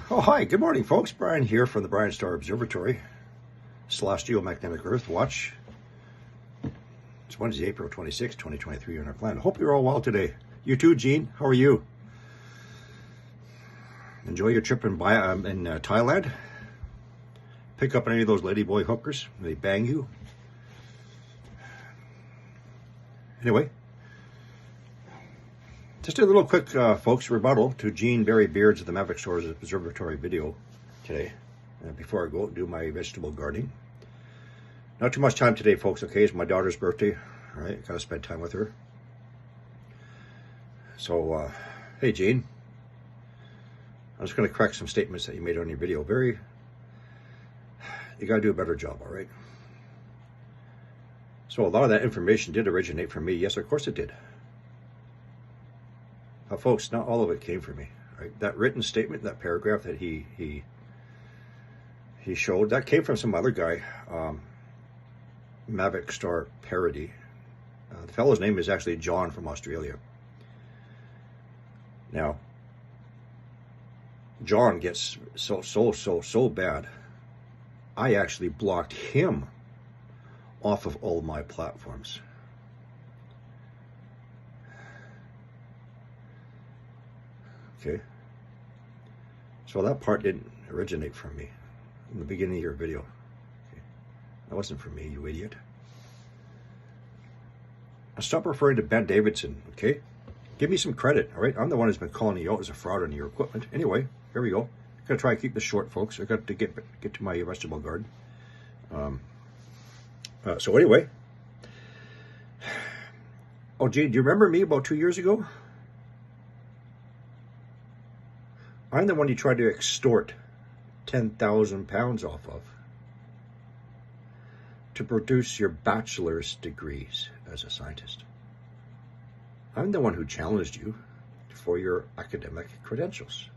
Oh, hi. Good morning, folks. Brian here from the Brian Star Observatory, Celestial Magnetic Earth Watch. It's Wednesday, April 26, 2023 on our planet. Hope you're all well today. You too, Gene. How are you? Enjoy your trip in Thailand? Pick up any of those ladyboy hookers? They bang you? Anyway, just a little quick, folks, rebuttal to Gene Barry Beard's of the Maverick Stores Observatory video today, before I go out and do my vegetable gardening. Not too much time today, folks, okay? It's my daughter's birthday, all right? Gotta spend time with her. So, hey, Gene. I'm just gonna correct some statements that you made on your video. You gotta do a better job, all right? So a lot of that information did originate from me. Yes, of course it did. But folks, not all of it came from me, right? That written statement, that paragraph that he showed, that came from some other guy, Maverick Star Parody. The fellow's name is actually John from Australia. Now, John gets so bad, I actually blocked him off of all my platforms. Okay, so that part didn't originate from me in the beginning of your video. Okay. That wasn't from me, you idiot. Now stop referring to Ben Davidson, okay? Give me some credit, all right? I'm the one who's been calling you out as a fraud on your equipment. Anyway, here we go. I'm gonna try and keep this short, folks. I got to get to my vegetable garden. So anyway, oh, Gene, do you remember me about 2 years ago? I'm the one you tried to extort 10,000 pounds off of to produce your bachelor's degrees as a scientist. I'm the one who challenged you for your academic credentials,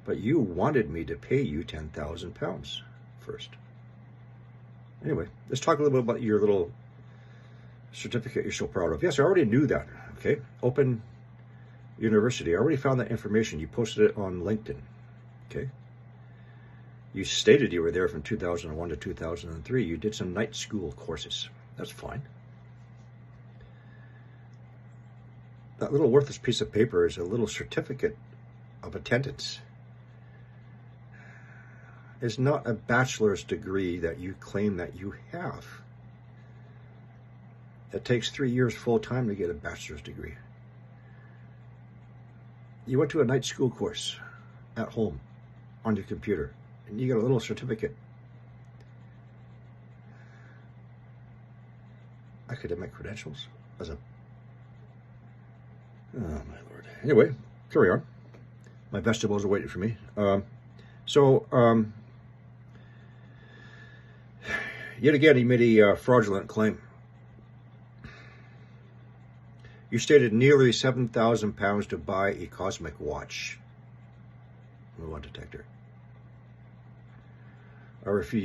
but you wanted me to pay you 10,000 pounds first. Anyway, let's talk a little bit about your little certificate you're so proud of. Yes, I already knew that, okay? Open University. I already found that information. You posted it on LinkedIn, okay? You stated you were there from 2001 to 2003. You did some night school courses. That's fine. That little worthless piece of paper is a little certificate of attendance. It's not a bachelor's degree that you claim that you have. It takes 3 years full-time to get a bachelor's degree. You went to a night school course at home on your computer, and you got a little certificate. Academic credentials as a... Oh, my Lord. Anyway, carry on. My vegetables are waiting for me. Yet again, he made a fraudulent claim. You stated nearly 7,000 pounds to buy a cosmic watch. Muon detector. I refer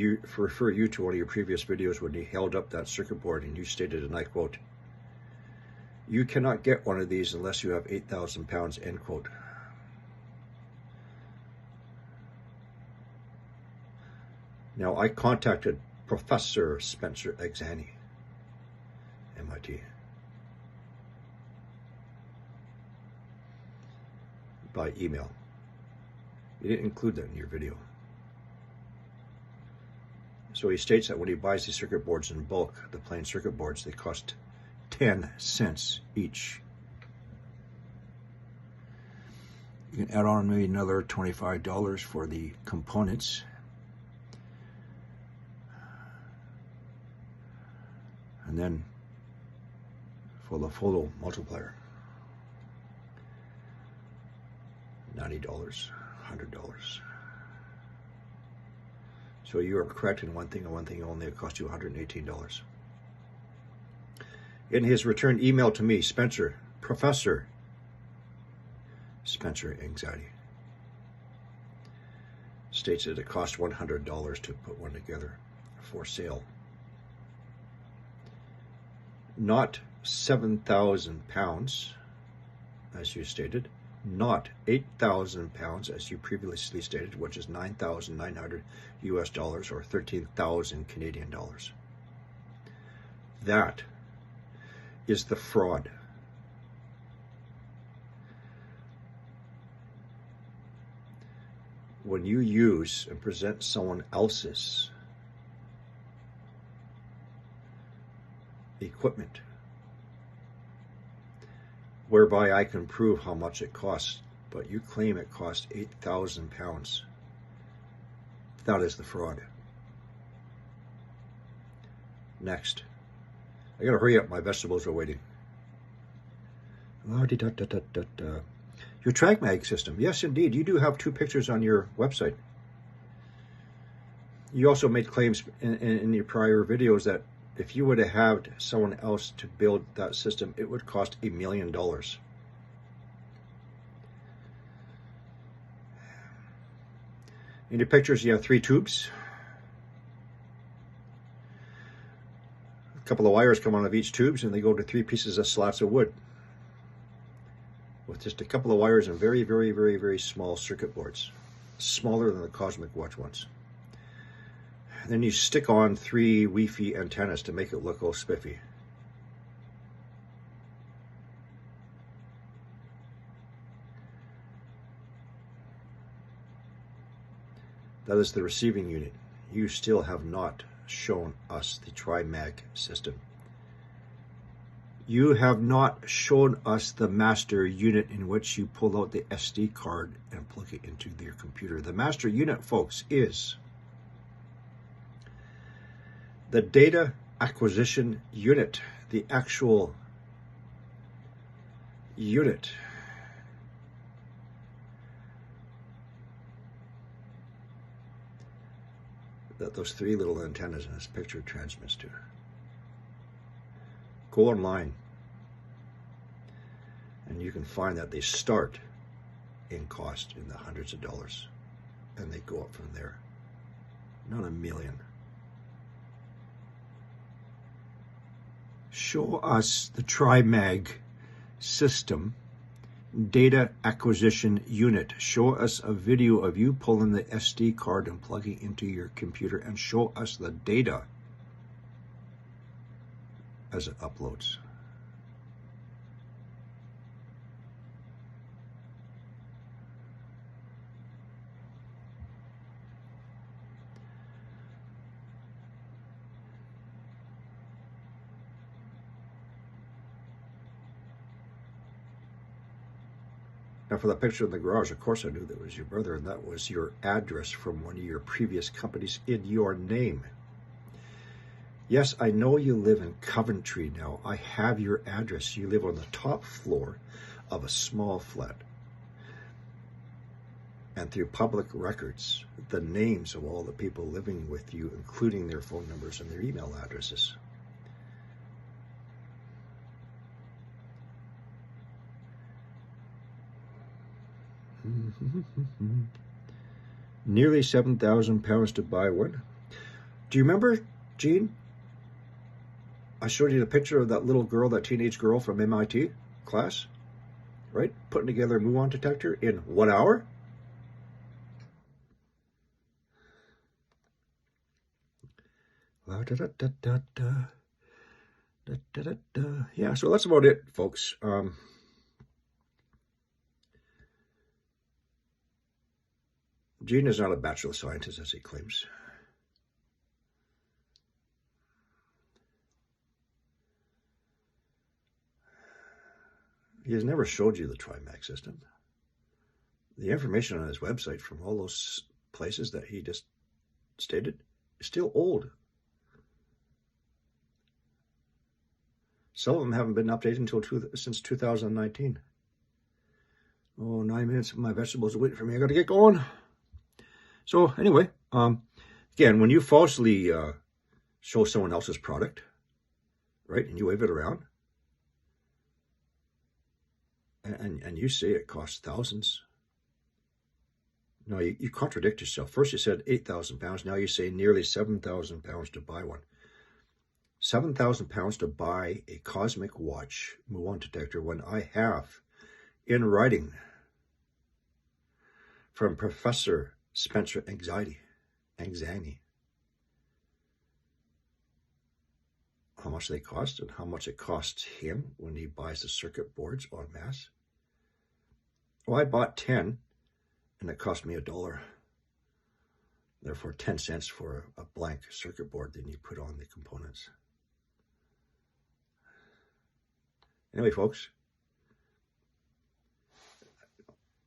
you to one of your previous videos when he held up that circuit board and you stated, and I quote, "You cannot get one of these unless you have 8,000 pounds, end quote. Now, I contacted Professor Spencer Exani, MIT, by email. You didn't include that in your video. So he states that when he buys these circuit boards in bulk, the plain circuit boards, they cost 10 cents each. You can add on maybe another $25 for the components. And then for the photo multiplier, $90, $100. So you are correct in one thing and one thing only. It cost you $118. In his return email to me, Professor Spencer Anxiety states that it cost $100 to put one together for sale. Not 7,000 pounds, as you stated, not 8,000 pounds as you previously stated, which is 9,900 US dollars or 13,000 Canadian dollars. That is the fraud. When you use and present someone else's equipment, whereby I can prove how much it costs, but you claim it cost 8,000 pounds. That is the fraud. Next. I gotta hurry up, my vegetables are waiting. Your track mag system. Yes, indeed. You do have 2 pictures on your website. You also made claims in your prior videos that if you would have had someone else to build that system, it would cost $1 million. In your pictures, you have 3 tubes. A couple of wires come out of each tubes, and they go to 3 pieces of slats of wood with just a couple of wires and very, very, very, very small circuit boards, smaller than the Cosmic Watch ones. Then you stick on 3 Wi-Fi antennas to make it look all spiffy. That is the receiving unit. You still have not shown us the Tri-Mag system. You have not shown us the master unit in which you pull out the SD card and plug it into your computer. The master unit, folks, is the data acquisition unit, the actual unit that those 3 little antennas in this picture transmits to. Go online and you can find that they start in cost in the hundreds of dollars and they go up from there. Not $1 million. Show us the Tri-Mag system data acquisition unit. Show us a video of you pulling the SD card and plugging into your computer, and show us the data as it uploads. Now, for the picture in the garage, of course I knew that was your brother, and that was your address from one of your previous companies in your name. Yes, I know you live in Coventry now. I have your address. You live on the top floor of a small flat. And through public records, the names of all the people living with you, including their phone numbers and their email addresses. Nearly 7,000 pounds to buy one. Do you remember, Gene? I showed you the picture of that little girl, that teenage girl from MIT class, right? Putting together a muon detector in 1 hour? Yeah, so that's about it, folks. Gene is not a bachelor scientist, as he claims. He has never showed you the Tri-Mag system. The information on his website from all those places that he just stated is still old. Some of them haven't been updated since 2019. Oh, 9 minutes. My vegetables are waiting for me. I got to get going. So anyway, again, when you falsely show someone else's product, right, and you wave it around, and you say it costs thousands, no, you contradict yourself. First you said 8,000 pounds. Now you say nearly 7,000 pounds to buy one. 7,000 pounds to buy a Cosmic Watch muon detector when I have in writing from Professor Spencer Anxiety. How much they cost and how much it costs him when he buys the circuit boards en masse. Well, I bought 10 and it cost me $1. Therefore, 10 cents for a blank circuit board, then you put on the components. Anyway, folks,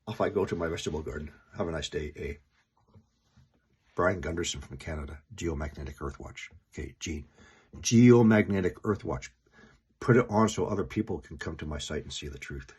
off I go to my vegetable garden. Have a nice day, Brian Gunderson from Canada, Geomagnetic Earthwatch. Okay, Geomagnetic Earthwatch. Put it on so other people can come to my site and see the truth.